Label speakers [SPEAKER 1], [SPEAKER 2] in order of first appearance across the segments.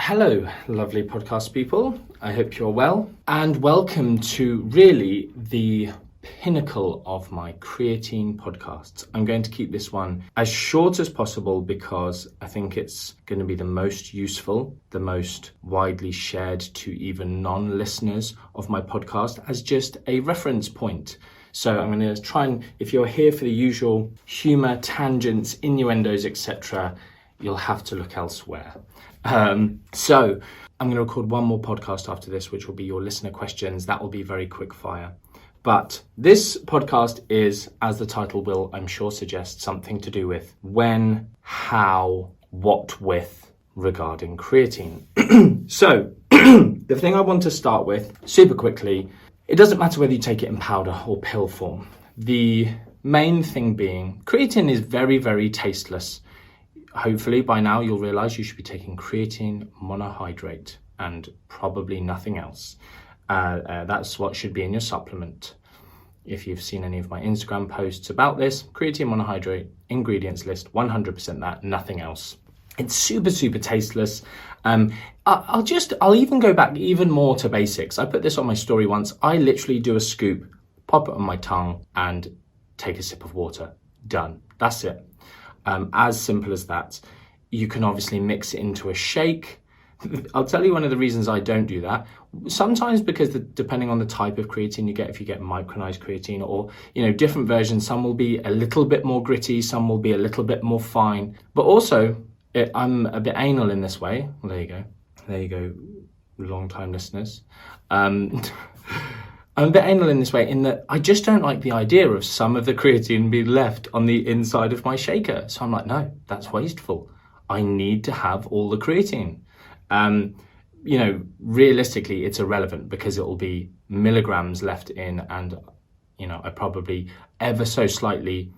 [SPEAKER 1] Hello, lovely podcast people. I hope you're well, and welcome to really the pinnacle of my creatine podcasts. I'm going to keep this one as short as possible because I think it's going to be the most useful, the most widely shared to even non-listeners of my podcast as just a reference point. So I'm going to try and, if you're here for the usual humor, tangents, innuendos, etc., you'll have to look elsewhere. So I'm going to record one more podcast after this, which will be your listener questions. That will be very quick fire. But this podcast is, as the title will, I'm sure, suggest, something to do with when, how, what with regarding creatine. So the thing I want to start with super quickly, it doesn't matter whether you take it in powder or pill form. The main thing being creatine is very, very tasteless. Hopefully by now you'll realize you should be taking creatine monohydrate and probably nothing else. That's what should be in your supplement. If you've seen any of my Instagram posts about this, creatine monohydrate, ingredients list, 100% that, nothing else. It's super, super tasteless. I'll even go back even more to basics. I put this on my story once. I literally do a scoop, pop it on my tongue and take a sip of water. Done. That's it. As simple as that. You can obviously mix it into a shake. I'll tell you one of the reasons I don't do that. Sometimes because depending on the type of creatine you get, if you get micronized creatine or, different versions, some will be a little bit more gritty, some will be a little bit more fine. But also, I'm a bit anal in this way. Well, there you go, long-time listeners. I'm a bit anal in this way in that I just don't like the idea of some of the creatine being left on the inside of my shaker. So I'm like, no, that's wasteful. I need to have all the creatine. Realistically, it's irrelevant because it will be milligrams left in and, I probably ever so slightly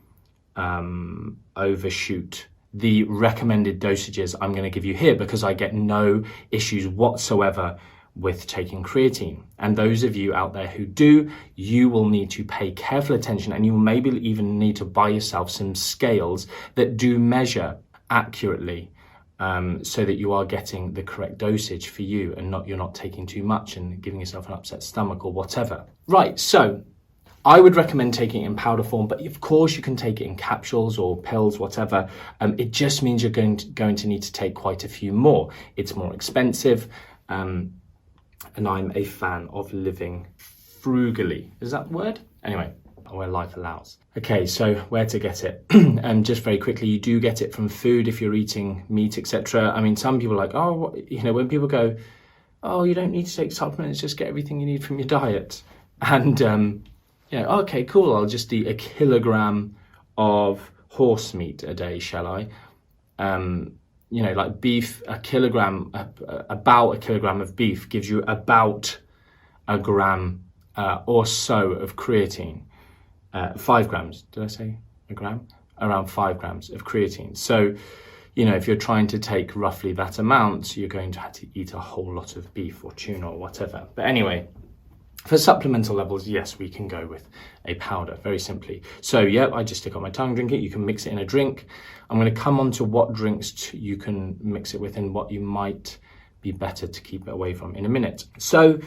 [SPEAKER 1] overshoot the recommended dosages I'm going to give you here because I get no issues whatsoever with taking creatine. And those of you out there who do, you will need to pay careful attention and you maybe even need to buy yourself some scales that do measure accurately so that you are getting the correct dosage for you and you're not taking too much and giving yourself an upset stomach or whatever. Right, so I would recommend taking it in powder form, but of course you can take it in capsules or pills, whatever. It just means you're going to need to take quite a few more. It's more expensive. And I'm a fan of living frugally. Is that the word? Anyway, where life allows. Okay, so where to get it? Just very quickly, you do get it from food if you're eating meat, etc. I mean, some people are like, when people go, oh, you don't need to take supplements, just get everything you need from your diet. And, okay, cool, I'll just eat a kilogram of horse meat a day, shall I? Like beef, about a kilogram of beef gives you about a gram or so of creatine. 5 grams, did I say a gram? Around 5 grams of creatine. So, if you're trying to take roughly that amount, you're going to have to eat a whole lot of beef or tuna or whatever. But anyway, for supplemental levels, yes, we can go with a powder, very simply. So, I just stick on my tongue, drink it. You can mix it in a drink. I'm going to come on to what drinks you can mix it with and what you might be better to keep it away from in a minute. So,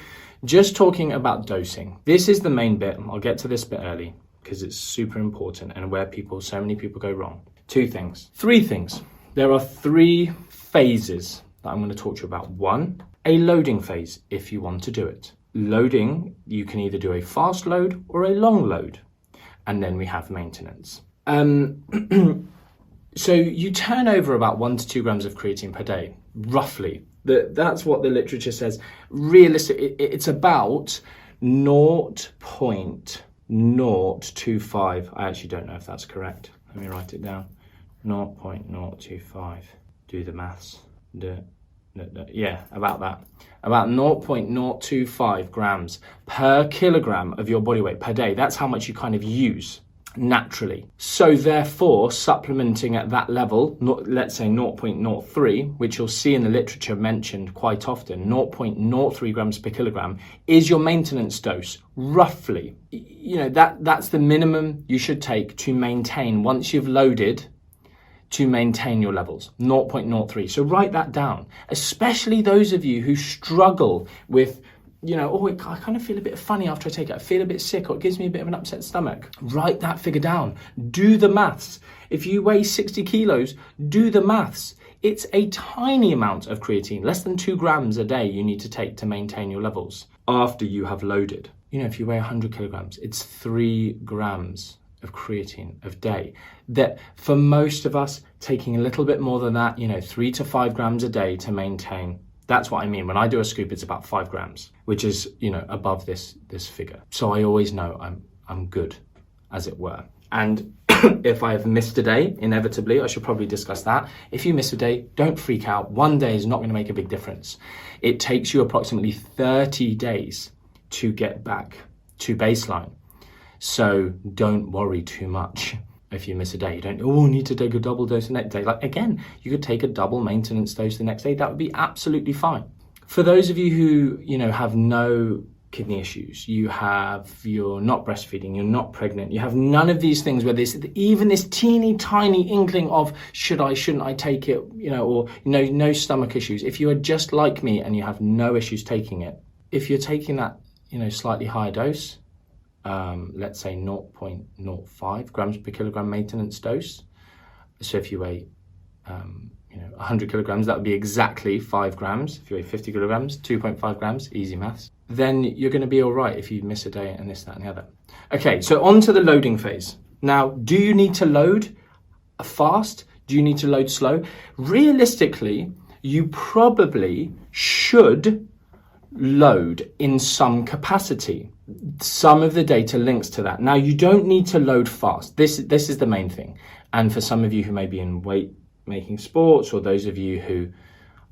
[SPEAKER 1] just talking about dosing. This is the main bit. I'll get to this bit early because it's super important and where so many people go wrong. 3 things. There are 3 phases that I'm going to talk to you about. 1, a loading phase if you want to do it. Loading, you can either do a fast load or a long load. And then we have maintenance. So you turn over about 1 to 2 grams of creatine per day, roughly. That's what the literature says. Realistically, it's about 0.025. I actually don't know if that's correct. Let me write it down. 0.025. Do the maths. About that. About 0.025 grams per kilogram of your body weight per day. That's how much you kind of use naturally. So therefore, supplementing at that level, let's say 0.03, which you'll see in the literature mentioned quite often, 0.03 grams per kilogram is your maintenance dose, roughly. That's the minimum you should take to maintain once you've loaded to maintain your levels, 0.03. So write that down, especially those of you who struggle with, I kind of feel a bit funny after I take it. I feel a bit sick, or it gives me a bit of an upset stomach. Write that figure down. Do the maths. If you weigh 60 kilos, do the maths. It's a tiny amount of creatine, less than 2 grams a day you need to take to maintain your levels after you have loaded. If you weigh 100 kilograms, it's 3 grams of creatine a day. That for most of us, taking a little bit more than that, 3 to 5 grams a day to maintain. That's what I mean. When I do a scoop, it's about 5 grams, which is, above this figure. So I always know I'm good, as it were. And if I have missed a day, inevitably, I should probably discuss that. If you miss a day, don't freak out. One day is not going to make a big difference. It takes you approximately 30 days to get back to baseline. So don't worry too much if you miss a day. You don't need to take a double dose the next day. Again, you could take a double maintenance dose the next day. That would be absolutely fine. For those of you who, have no kidney issues, you're not breastfeeding, you're not pregnant, you have none of these things where there's even this teeny tiny inkling of shouldn't I take it, or no stomach issues. If you are just like me and you have no issues taking it, if you're taking that, slightly higher dose, let's say 0.05 grams per kilogram maintenance dose. So if you weigh 100 kilograms, that would be exactly 5 grams. If you weigh 50 kilograms, 2.5 grams, easy maths. Then you're going to be all right if you miss a day and this, that, and the other. Okay, so on to the loading phase. Now, do you need to load fast? Do you need to load slow? Realistically, you probably should load in some capacity. Some of the data links to that. Now, you don't need to load fast. This is the main thing. And for some of you who may be in weight making sports, or those of you who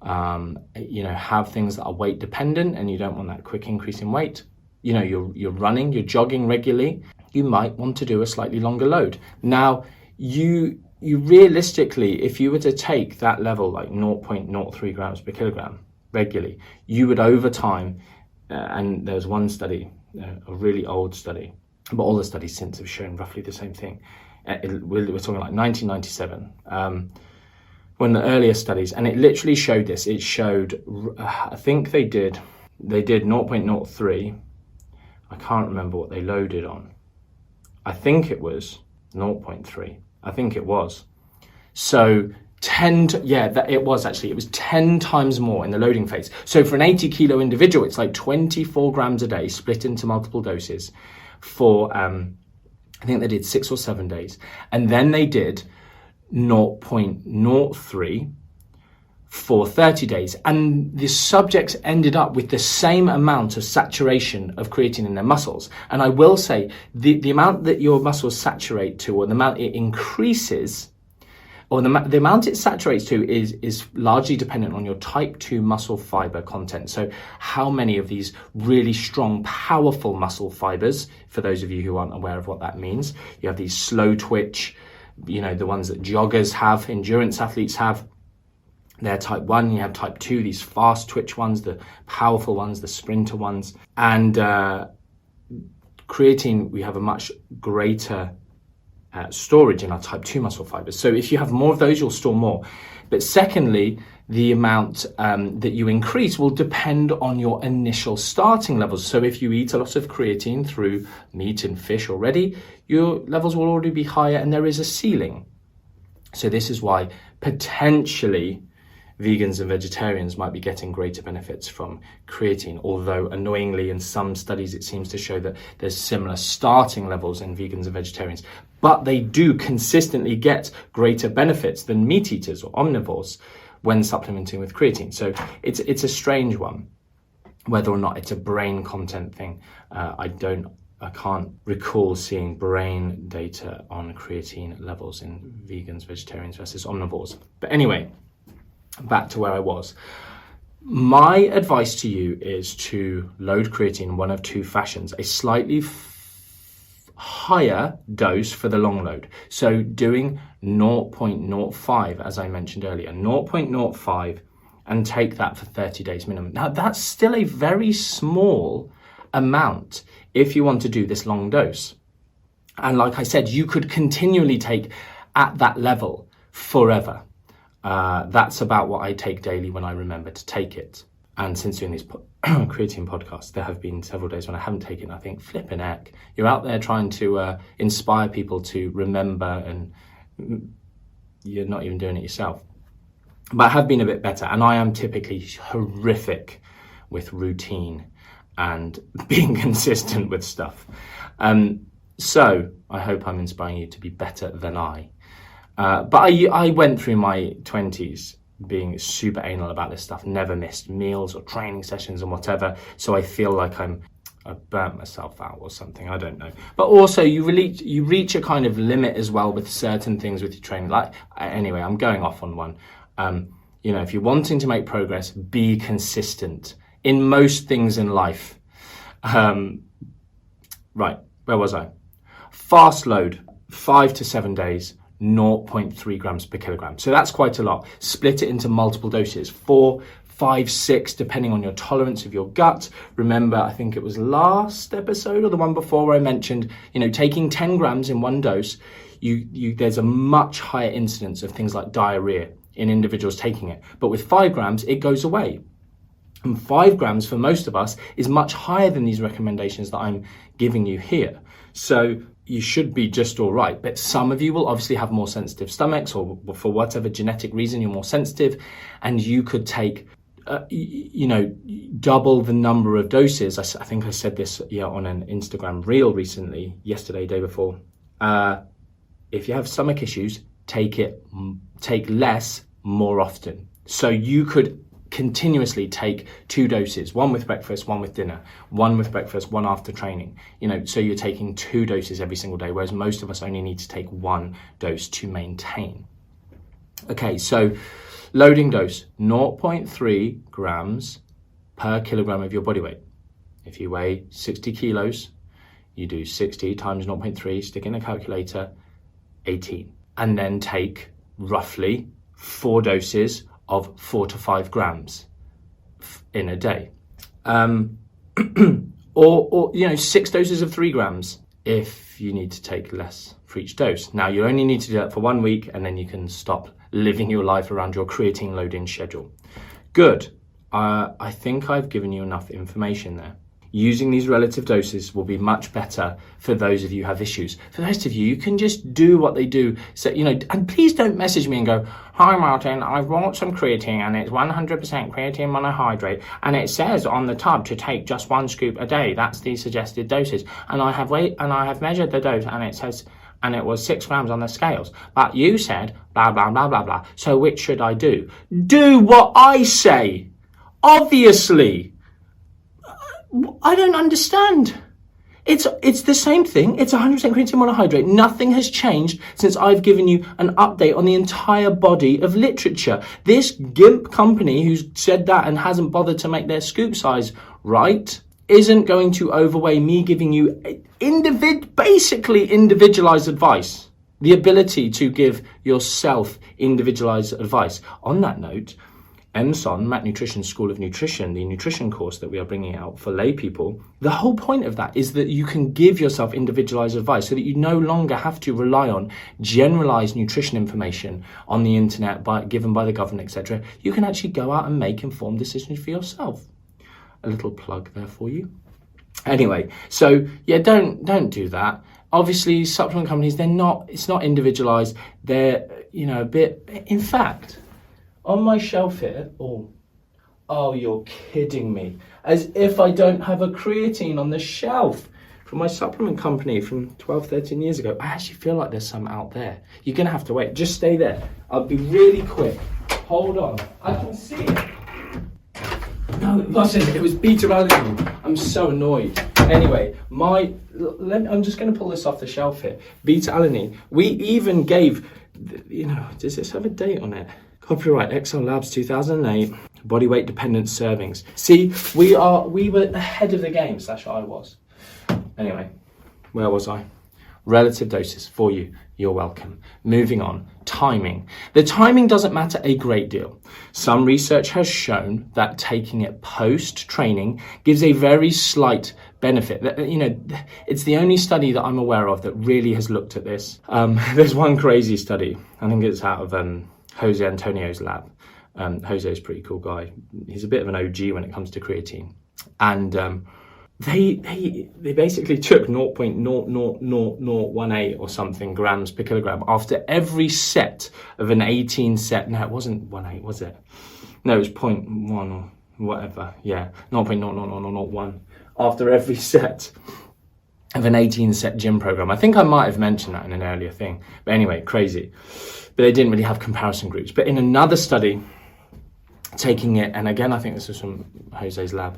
[SPEAKER 1] have things that are weight dependent and you don't want that quick increase in weight, you're running, you're jogging regularly, you might want to do a slightly longer load. Now, you realistically, if you were to take that level, like 0.03 grams per kilogram regularly, you would over time, and there's one study, a really old study, but all the studies since have shown roughly the same thing. We're talking like 1997, one of the earlier studies, and it literally showed this. It showed, I think they did 0.03. I can't remember what they loaded on. I think it was 0.3. I think it was. So it was 10 times more in the loading phase. So for an 80 kilo individual, it's like 24 grams a day split into multiple doses for, I think they did 6 or 7 days. And then they did 0.03 for 30 days. And the subjects ended up with the same amount of saturation of creatine in their muscles. And I will say the amount that your muscles saturate to, or the amount it increases, or the amount it saturates to is largely dependent on your type 2 muscle fiber content. So how many of these really strong, powerful muscle fibers, for those of you who aren't aware of what that means, you have these slow twitch, the ones that joggers have, endurance athletes have, they're type 1, you have type 2, these fast twitch ones, the powerful ones, the sprinter ones. And creatine, we have a much greater storage in our type 2 muscle fibers. So if you have more of those, you'll store more. But secondly, the amount that you increase will depend on your initial starting levels. So if you eat a lot of creatine through meat and fish already, your levels will already be higher, and there is a ceiling. So this is why potentially vegans and vegetarians might be getting greater benefits from creatine, although annoyingly in some studies it seems to show that there's similar starting levels in vegans and vegetarians, but they do consistently get greater benefits than meat eaters or omnivores when supplementing with creatine. So it's a strange one, whether or not it's a brain content thing. I can't recall seeing brain data on creatine levels in vegans, vegetarians versus omnivores. But anyway, back to where I was. My advice to you is to load creatine in one of two fashions: a slightly higher dose for the long load. So doing 0.05, as I mentioned earlier, 0.05, and take that for 30 days minimum. Now that's still a very small amount if you want to do this long dose. And like I said, you could continually take at that level forever. That's about what I take daily when I remember to take it. And since doing these creatine podcasts, there have been several days when I haven't taken it. I think, flipping heck, you're out there trying to inspire people to remember, and you're not even doing it yourself. But I have been a bit better, and I am typically horrific with routine and being consistent with stuff. So I hope I'm inspiring you to be better than I. But I went through my 20s being super anal about this stuff, never missed meals or training sessions and whatever. So I feel like I burnt myself out or something, I don't know. But also you reach a kind of limit as well with certain things with your training. Like, anyway, I'm going off on one. If you're wanting to make progress, be consistent in most things in life. Right, where was I? Fast load, 5 to 7 days, 0.3 grams per kilogram. So that's quite a lot. Split it into multiple doses, 4, 5, 6, depending on your tolerance of your gut. Remember, I think it was last episode or the one before where I mentioned, taking 10 grams in one dose, there's a much higher incidence of things like diarrhea in individuals taking it. But with 5 grams, it goes away. And 5 grams for most of us is much higher than these recommendations that I'm giving you here. So you should be just all right. But some of you will obviously have more sensitive stomachs, or for whatever genetic reason you're more sensitive, and you could take double the number of doses. I think I said this on an Instagram reel recently, yesterday, day before. If you have stomach issues, take less more often. So you could continuously take 2 doses, one with breakfast, one with dinner, one with breakfast, one after training. So you're taking 2 doses every single day, whereas most of us only need to take 1 dose to maintain. Okay, so loading dose, 0.3 grams per kilogram of your body weight. If you weigh 60 kilos, you do 60 times 0.3, stick in a calculator, 18. And then take roughly 4 doses of 4 to 5 grams in a day. Or 6 doses of 3 grams if you need to take less for each dose. Now, you only need to do that for 1 week, and then you can stop living your life around your creatine loading schedule. Good. I think I've given you enough information there. Using these relative doses will be much better for those of you who have issues. For the rest of you, you can just do what they do. So, and please don't message me and go, "Hi Martin, I've bought some creatine and it's 100% creatine monohydrate, and it says on the tub to take just 1 scoop a day. That's the suggested doses. And I have measured the dose and it says, and it was 6 grams on the scales. But you said blah, blah, blah, blah, blah. So which should I do?" Do what I say. Obviously. I don't understand. It's the same thing. It's 100% creatine monohydrate. Nothing has changed since I've given you an update on the entire body of literature. This GIMP company who's said that and hasn't bothered to make their scoop size right isn't going to overweigh me giving you basically individualized advice. The ability to give yourself individualized advice. On that note, MSON, Matt Nutrition School of Nutrition, the nutrition course that we are bringing out for lay people, the whole point of that is that you can give yourself individualized advice so that you no longer have to rely on generalized nutrition information on the internet given by the government, etc. You can actually go out and make informed decisions for yourself. A little plug there for you. Anyway, so yeah, don't do that. Obviously, supplement companies, it's not individualized. They're, a bit, in fact, on my shelf here, oh, you're kidding me. As if I don't have a creatine on the shelf from my supplement company from 12, 13 years ago. I actually feel like there's some out there. You're going to have to wait. Just stay there. I'll be really quick. Hold on. I can see it. No, it wasn't. It was beta-alanine. I'm so annoyed. Anyway, I'm just going to pull this off the shelf here. Beta-alanine. We even gave, does this have a date on it? Copyright Excel Labs 2008, body weight dependent servings. See, we were ahead of the game, / I was. Anyway, where was I? Relative doses for you. You're welcome. Moving on. Timing. The timing doesn't matter a great deal. Some research has shown that taking it post-training gives a very slight benefit. It's the only study that I'm aware of that really has looked at this. There's one crazy study. I think it's out of Jose Antonio's lab. Jose's a pretty cool guy. He's a bit of an OG when it comes to creatine. And they basically took 0.00018 or something grams per kilogram after every set of an 18 set. No, it wasn't 18, was it? No, it was 0.1 or whatever. Yeah, 0.00001 after every set of an 18 set gym program. I think I might have mentioned that in an earlier thing. But anyway, crazy. But they didn't really have comparison groups. But in another study, taking it, and again, I think this was from Jose's lab,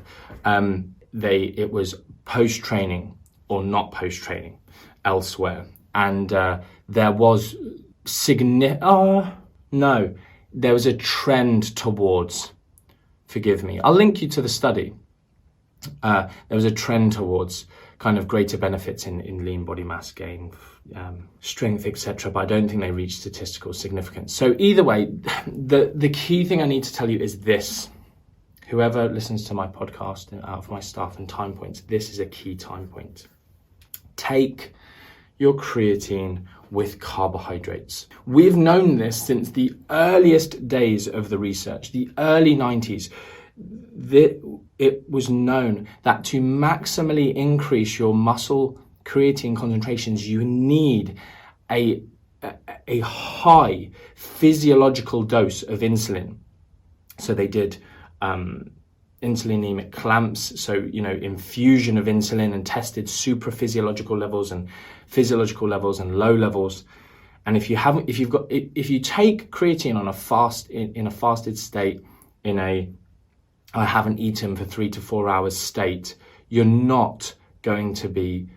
[SPEAKER 1] it was post-training or not post-training elsewhere. And there was there was a trend towards, forgive me, I'll link you to the study. There was a trend towards kind of greater benefits in lean body mass gain, strength, etc. But I don't think they reached statistical significance. So either way, the key thing I need to tell you is this. Whoever listens to my podcast out of my staff and time points, this is a key time point. Take your creatine with carbohydrates. We've known this since the earliest days of the research, the early 90s. It was known that to maximally increase your muscle creatine concentrations, you need a high physiological dose of insulin. So they did insulinemic clamps, so infusion of insulin, and tested supraphysiological levels and physiological levels and low levels. And if you take creatine on a fast in a fasted state, in a I haven't eaten for 3 to 4 hours state, you're not going to be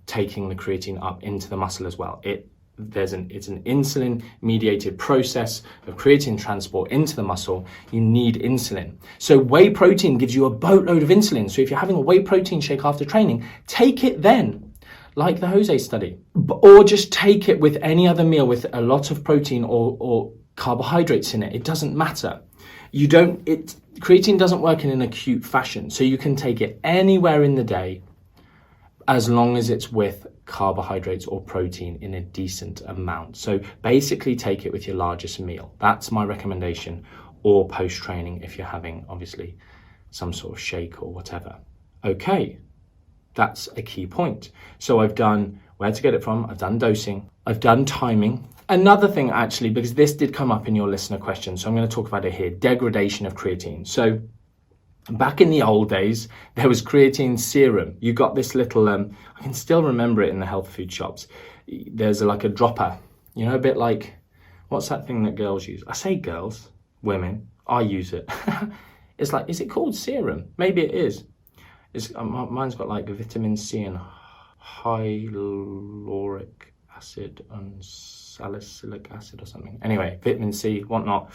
[SPEAKER 1] taking the creatine up into the muscle as well. It's an insulin mediated process of creatine transport into the muscle. You need insulin. So whey protein gives you a boatload of insulin. So if you're having a whey protein shake after training, take it then, like the Jose study, or just take it with any other meal with a lot of protein or carbohydrates in it. It doesn't matter. Creatine doesn't work in an acute fashion, so you can take it anywhere in the day as long as it's with carbohydrates or protein in a decent amount. So basically take it with your largest meal. That's my recommendation, or post-training if you're having obviously some sort of shake or whatever. Okay, that's a key point. So I've done where to get it from, I've done dosing, I've done timing. Another thing actually, because this did come up in your listener question, so I'm going to talk about it here, degradation of creatine. So back in the old days, there was creatine serum. You got this little, I can still remember it in the health food shops. There's like a dropper, a bit like, what's that thing that girls use? I say girls, women, I use it. It's like, is it called serum? Maybe it is. Mine's got like vitamin C and hyaluronic acid and salicylic acid or something. Anyway, vitamin C, whatnot.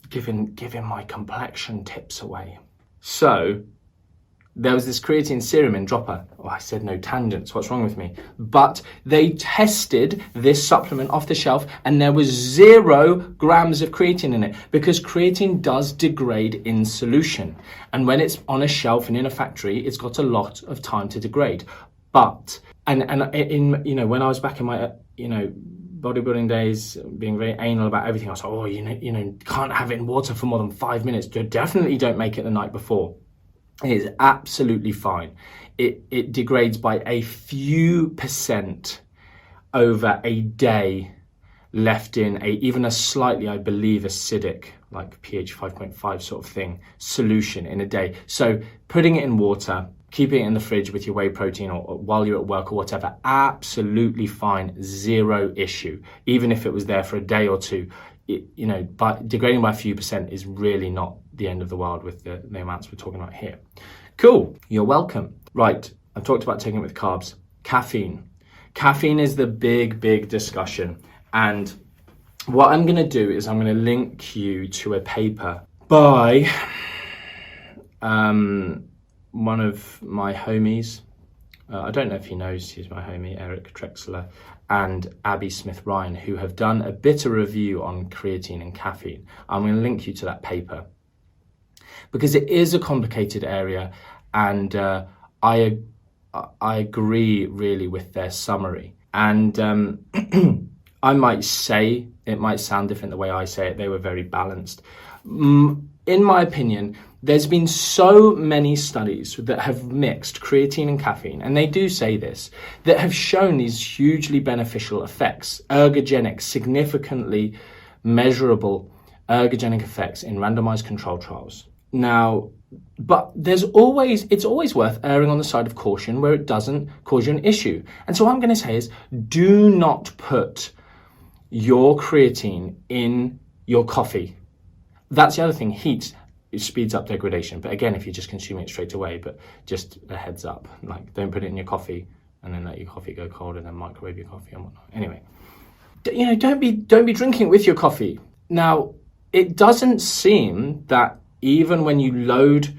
[SPEAKER 1] Giving my complexion tips away. So there was this creatine serum in dropper. Oh, I said no tangents. What's wrong with me? But they tested this supplement off the shelf and there was 0 grams of creatine in it, because creatine does degrade in solution. And when it's on a shelf and in a factory, it's got a lot of time to degrade. But, and in, when I was back in my, bodybuilding days, being very anal about everything, I was like, can't have it in water for more than 5 minutes. Definitely don't make it the night before. It is absolutely fine. It degrades by a few percent over a day, left in even a slightly, I believe, acidic, like pH 5.5 sort of thing, solution in a day. So putting it in water, keeping it in the fridge with your whey protein or while you're at work or whatever, absolutely fine, 0 issue. Even if it was there for a day or two, but degrading by a few percent is really not the end of the world with the amounts we're talking about here. Cool, you're welcome. Right, I've talked about taking it with carbs. Caffeine. Caffeine is the big discussion. And what I'm going to do is I'm going to link you to a paper by one of my homies, I don't know if he knows, he's my homie, Eric Trexler, and Abby Smith-Ryan, who have done a bit of review on creatine and caffeine. I'm going to link you to that paper because it is a complicated area, and I agree really with their summary. And I might say, it might sound different the way I say it, they were very balanced. In my opinion, there's been so many studies that have mixed creatine and caffeine, and they do say this, that have shown these hugely beneficial effects, ergogenic, significantly measurable ergogenic effects in randomized controlled trials. Now, but it's always worth erring on the side of caution where it doesn't cause you an issue. And so what I'm going to say is, do not put your creatine in your coffee. That's the other thing, heat. It speeds up degradation. But again, if you're just consuming it straight away, but just a heads up, like don't put it in your coffee and then let your coffee go cold and then microwave your coffee and whatnot. Anyway, don't be drinking with your coffee. Now, it doesn't seem that even when you load,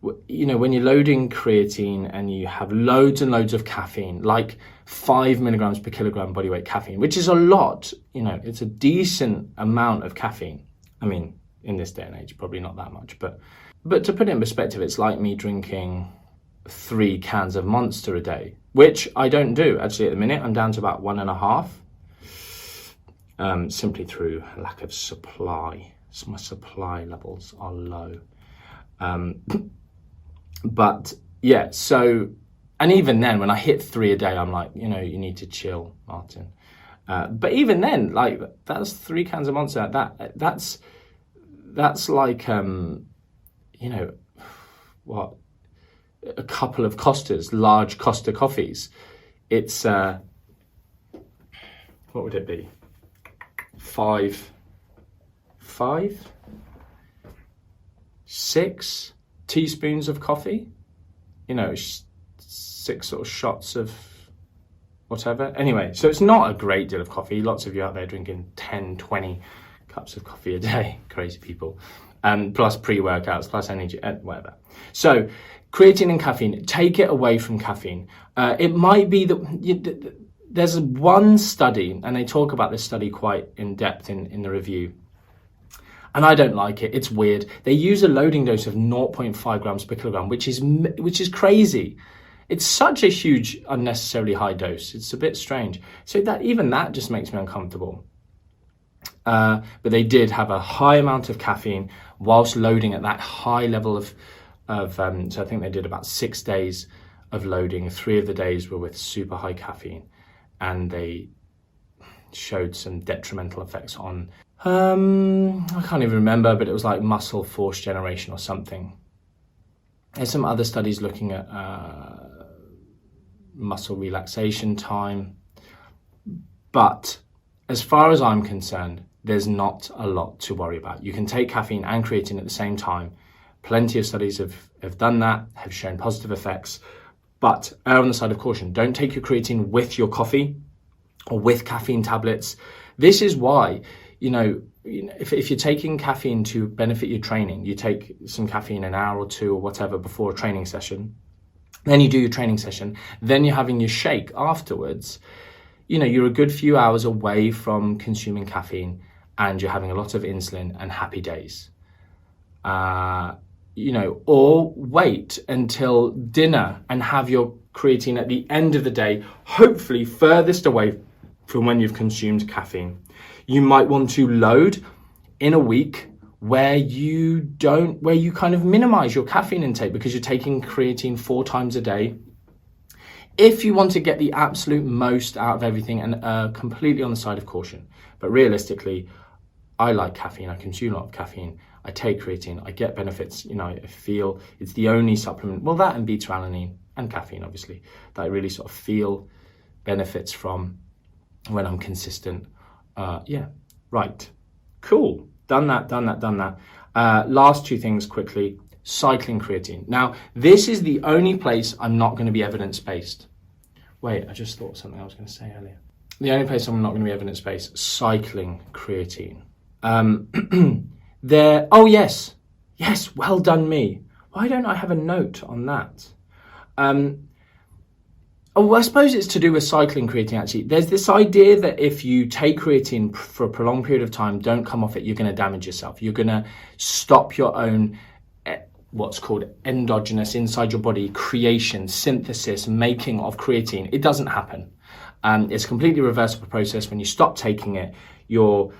[SPEAKER 1] when you're loading creatine and you have loads and loads of caffeine, like 5 milligrams per kilogram body weight caffeine, which is a lot, it's a decent amount of caffeine. I mean, in this day and age, probably not that much, but to put it in perspective, it's like me drinking 3 cans of Monster a day, which I don't do. Actually, at the minute, I'm down to about 1.5, simply through lack of supply. So my supply levels are low. But yeah, so, and even then, when I hit 3 a day, I'm like, you need to chill, Martin. But even then, like, that's 3 cans of Monster. That's like, what, a couple of Costas, large Costa coffees. It's, what would it be? 6 teaspoons of coffee, 6 sort of shots of whatever. Anyway, so it's not a great deal of coffee. Lots of you out there drinking 10, 20 cups of coffee a day, crazy people, plus pre-workouts, plus energy, whatever. So creatine and caffeine, take it away from caffeine. It might be that there's one study, and they talk about this study quite in depth in the review, and I don't like it. It's weird. They use a loading dose of 0.5 grams per kilogram, which is crazy. It's such a huge, unnecessarily high dose. It's a bit strange. So that just makes me uncomfortable. But they did have a high amount of caffeine whilst loading at that high level of so I think they did about 6 days of loading. 3 of the days were with super high caffeine, and they showed some detrimental effects on, I can't even remember, but it was like muscle force generation or something. There's some other studies looking at muscle relaxation time. But as far as I'm concerned, there's not a lot to worry about. You can take caffeine and creatine at the same time. Plenty of studies have done that, have shown positive effects, but err on the side of caution. Don't take your creatine with your coffee or with caffeine tablets. This is why, if you're taking caffeine to benefit your training, you take some caffeine an hour or 2 or whatever before a training session, then you do your training session, then you're having your shake afterwards. You're a good few hours away from consuming caffeine and you're having a lot of insulin and happy days. Or wait until dinner and have your creatine at the end of the day, hopefully furthest away from when you've consumed caffeine. You might want to load in a week where you kind of minimize your caffeine intake because you're taking creatine 4 times a day. If you want to get the absolute most out of everything, and completely on the side of caution. But realistically, I like caffeine. I consume a lot of caffeine. I take creatine. I get benefits. I feel it's the only supplement, well, that and beta-alanine and caffeine, obviously, that I really sort of feel benefits from when I'm consistent. Right. Cool. Done that. Last 2 things quickly. Cycling creatine. Now, this is the only place I'm not going to be evidence-based. Wait, I just thought of something I was going to say earlier. The only place I'm not going to be evidence-based, cycling creatine. Yes, well done me. Why don't I have a note on that? Oh, I suppose it's to do with cycling creatine, actually. There's this idea that if you take creatine for a prolonged period of time, don't come off it, you're going to damage yourself. You're going to stop your own what's called endogenous, inside your body, creation, synthesis, making of creatine. It doesn't happen. It's a completely reversible process. When you stop taking it, your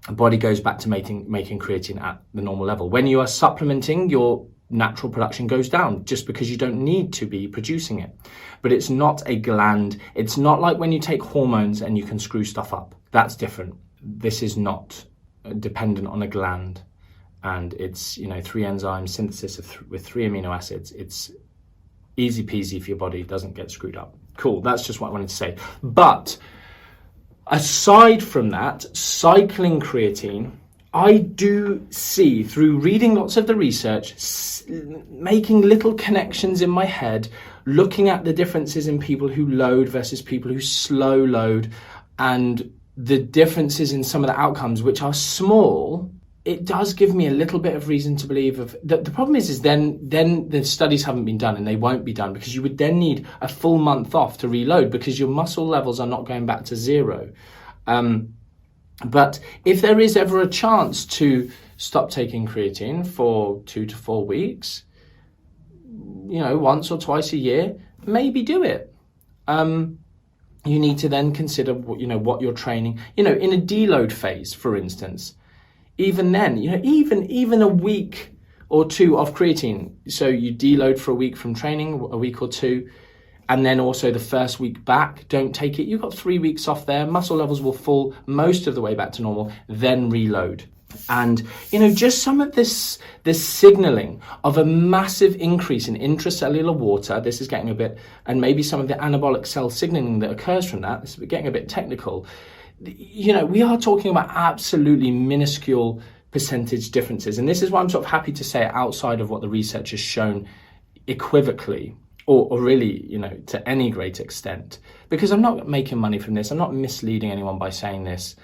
[SPEAKER 1] body goes back to making creatine at the normal level. When you are supplementing, your natural production goes down just because you don't need to be producing it. But it's not a gland. It's not like when you take hormones and you can screw stuff up. That's different. This is not dependent on a gland. And it's, 3 enzymes, synthesis with 3 amino acids. It's easy peasy for your body. It doesn't get screwed up. Cool. That's just what I wanted to say. But aside from that, cycling creatine, I do see through reading lots of the research, making little connections in my head, looking at the differences in people who load versus people who slow load, and the differences in some of the outcomes, which are small. It does give me a little bit of reason to believe the problem is then the studies haven't been done, and they won't be done, because you would then need a full month off to reload because your muscle levels are not going back to zero. But if there is ever a chance to stop taking creatine for 2 to 4 weeks, once or twice a year, maybe do it. You need to then consider what you're training, in a deload phase, for instance. Even then, even a week or two of creatine. So you deload for a week from training, a week or two, and then also the first week back, don't take it. You've got 3 weeks off there. Muscle levels will fall most of the way back to normal, then reload. And, just some of this signaling of a massive increase in intracellular water, this is getting a bit, and maybe some of the anabolic cell signaling that occurs from that, this is getting a bit technical. We are talking about absolutely minuscule percentage differences. And this is why I'm sort of happy to say outside of what the research has shown equivocally, or really, to any great extent, because I'm not making money from this. I'm not misleading anyone by saying this.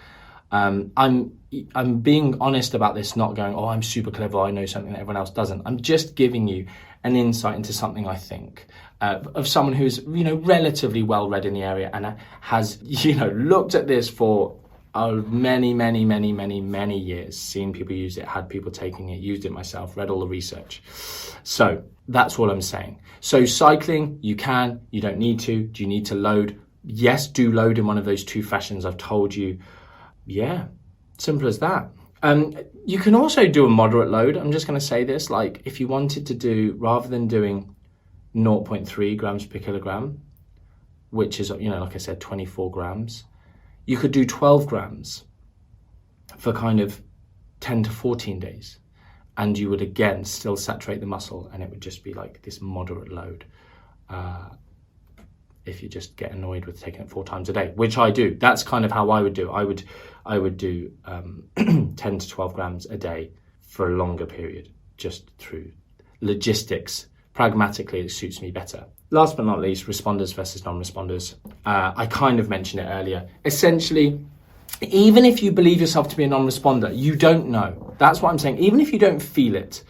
[SPEAKER 1] I'm being honest about this, not going, I'm super clever, I know something that everyone else doesn't. I'm just giving you an insight into something I think of someone who's, relatively well read in the area and has, looked at this for many, many, many, many, many years, seen people use it, had people taking it, used it myself, read all the research. So that's all I'm saying. So cycling, you don't need to. Do you need to load? Yes, do load in one of those 2 fashions I've told you. Yeah, simple as that. You can also do a moderate load. I'm just going to say this, like if you wanted to do, rather than doing 0.3 grams per kilogram, which is, like I said, 24 grams, you could do 12 grams for kind of 10 to 14 days. And you would, again, still saturate the muscle, and it would just be like this moderate load. If you just get annoyed with taking it 4 times a day, which I do. That's kind of how I would do. I would do 10 to 12 grams a day for a longer period, just through logistics. Pragmatically, it suits me better. Last but not least, responders versus non-responders. I kind of mentioned it earlier. Essentially, even if you believe yourself to be a non-responder, you don't know. That's what I'm saying. Even if you don't feel it,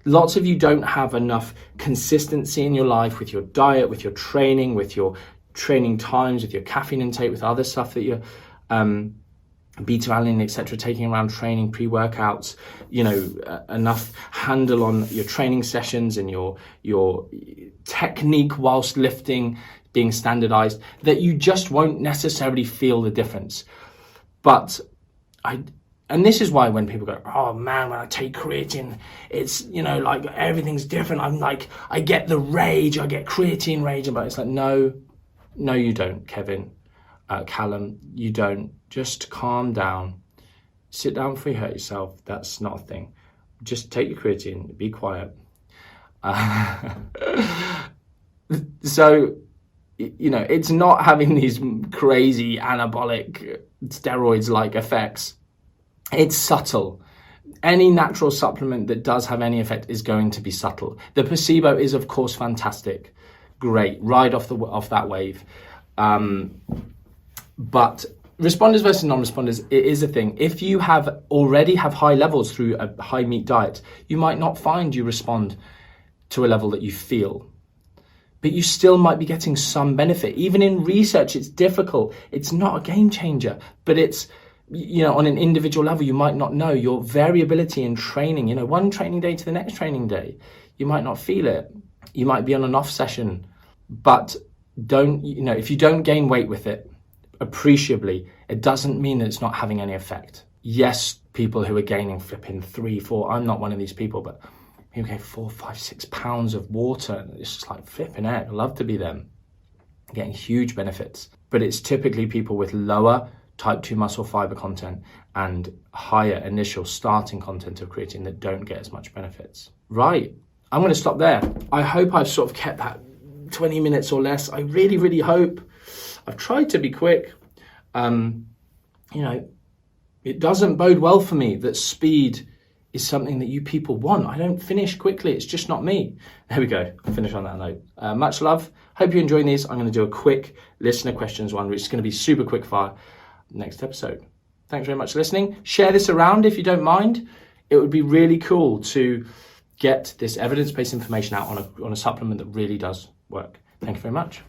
[SPEAKER 1] lots of you don't have enough consistency in your life with your diet, with your training times, with your caffeine intake, with other stuff that you're beta-alanine, etc., taking around training, pre-workouts, enough handle on your training sessions and your technique whilst lifting being standardized, that you just won't necessarily feel the difference. But and this is why when people go, oh man, when I take creatine, it's, like everything's different. I'm like, I get the rage, I get creatine rage. But it's like, no, you don't, Kevin, Callum, you don't. Just calm down. Sit down before you hurt yourself. That's not a thing. Just take your creatine, be quiet. So, it's not having these crazy anabolic steroids-like effects. It's subtle. Any natural supplement that does have any effect is going to be subtle. The placebo is, of course, fantastic. Great. Ride off that wave. But responders versus non-responders, it is a thing. If you already have high levels through a high meat diet, you might not find you respond to a level that you feel. but you still might be getting some benefit. Even in research, it's difficult. It's not a game changer, but it's, on an individual level, you might not know your variability in training, one training day to the next training day, you might not feel it. You might be on an off session, but if you don't gain weight with it appreciably, it doesn't mean that it's not having any effect. Yes, people who are gaining flipping 3, 4, I'm not one of these people, but you gain 4, 5, 6 pounds of water, it's just like flipping heck, I'd love to be them. Getting huge benefits, but it's typically people with lower type 2 muscle fiber content and higher initial starting content of creatine that don't get as much benefits. Right, I'm going to stop there. I hope I've sort of kept that 20 minutes or less. I really, really hope. I've tried to be quick. It doesn't bode well for me that speed is something that you people want. I don't finish quickly. It's just not me. There we go. I'll finish on that note. Much love. Hope you're enjoying these. I'm going to do a quick listener questions one, which is going to be super quick fire next episode. Thanks very much for listening. Share this around if you don't mind. It would be really cool to get this evidence-based information out on a supplement that really does work. Thank you very much.